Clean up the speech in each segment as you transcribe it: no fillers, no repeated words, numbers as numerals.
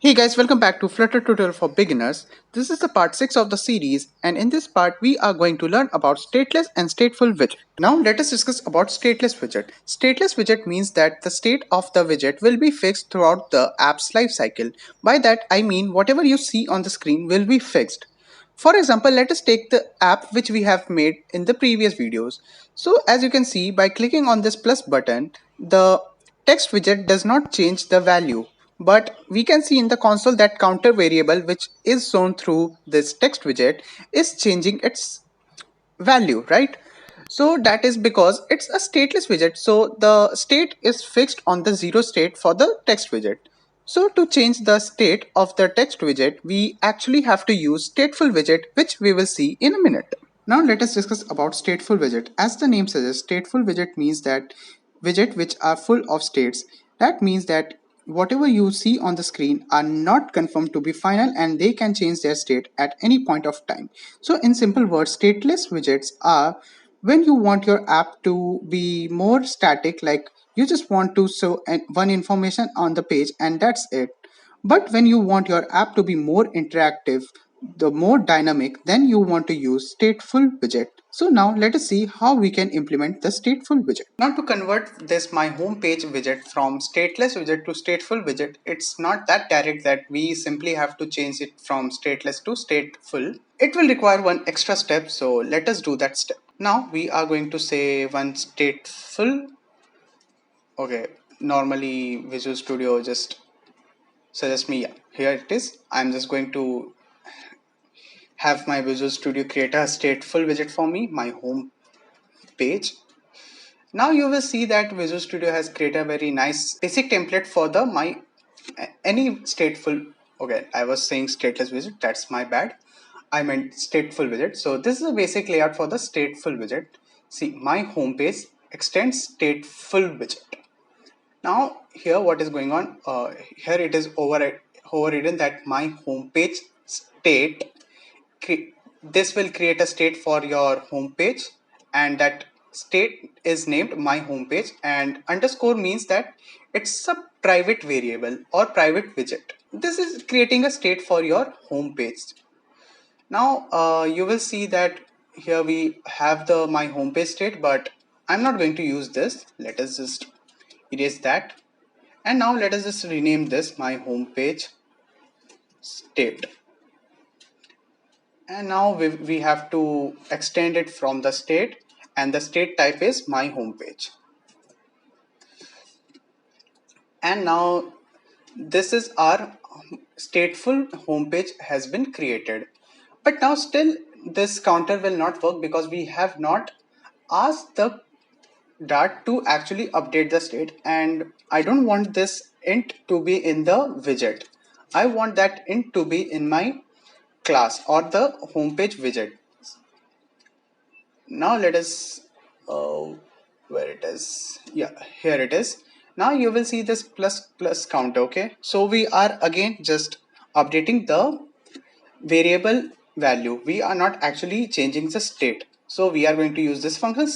Hey guys, welcome back to Flutter tutorial for beginners. This is the part 6 of the series, and in this part we are going to learn about stateless and stateful widget. Now let us discuss about stateless widget. Stateless widget means that the state of the widget will be fixed throughout the app's lifecycle. By that I mean whatever you see on the screen will be fixed. For example, let us take the app which we have made in the previous videos. So as you can see, by clicking on this plus button, the text widget does not change the value, but we can see in the console that counter variable which is shown through this text widget is changing its value, right? So that is because it's a stateless widget, so the state is fixed on the zero state for the text widget. So to change the state of the text widget, we actually have to use stateful widget, which we will see in a minute. Now let us discuss about stateful widget. As the name suggests, stateful widget means that widget which are full of states. That means that whatever you see on the screen are not confirmed to be final and they can change their state at any point of time. So in simple words, stateless widgets are when you want your app to be more static, like you just want to show one information on the page and that's it. But when you want your app to be more interactive, the more dynamic, then you want to use stateful widget. So now let us see how we can implement the stateful widget. Now to convert this my home page widget from stateless widget to stateful widget, it's not that direct that we simply have to change it from stateless to stateful. It will require one extra step, so let us do that step. Now we are going to say one stateful. Okay, normally Visual Studio just suggests me, yeah, here it is. I'm just going to have my Visual Studio create a stateful widget for me, my home page. Now you will see that Visual Studio has created a very nice basic template for the any stateful. Okay, I was saying stateless widget, that's my bad. I meant stateful widget. So this is a basic layout for the stateful widget. See, my home page extends stateful widget. Now here what is going on? Here it is overridden that my home page state. This will create a state for your home page, and that state is named my home page, and underscore means that it's a private variable or private widget. This is creating a state for your home page. Now you will see that here we have the my home page state, but I'm not going to use this. Let us just erase that, and now let us just rename this my home page state. And now we have to extend it from the state, and the state type is my home page. And now this is our stateful homepage has been created, but now still this counter will not work because we have not asked the Dart to actually update the state, and I don't want this int to be in the widget. I want that int to be in my class or the homepage widget. Now let us where it is, yeah, here it is. Now you will see this plus counter. Okay, so we are again just updating the variable value. We are not actually changing the state, so we are going to use this function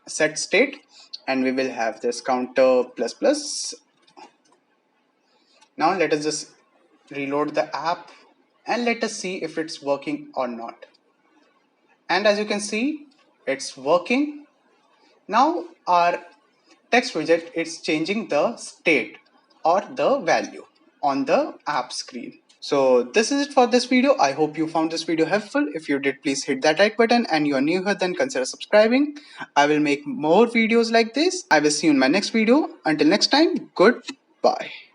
set state, and we will have this counter plus plus. Now let us just reload the app and let us see if it's working or not. And as you can see, it's working. Now our text widget is changing the state or the value on the app screen. So this is it for this video. I hope you found this video helpful. If you did, please hit that like button, and you are new here, then consider subscribing. I will make more videos like this. I will see you in my next video. Until next time, goodbye.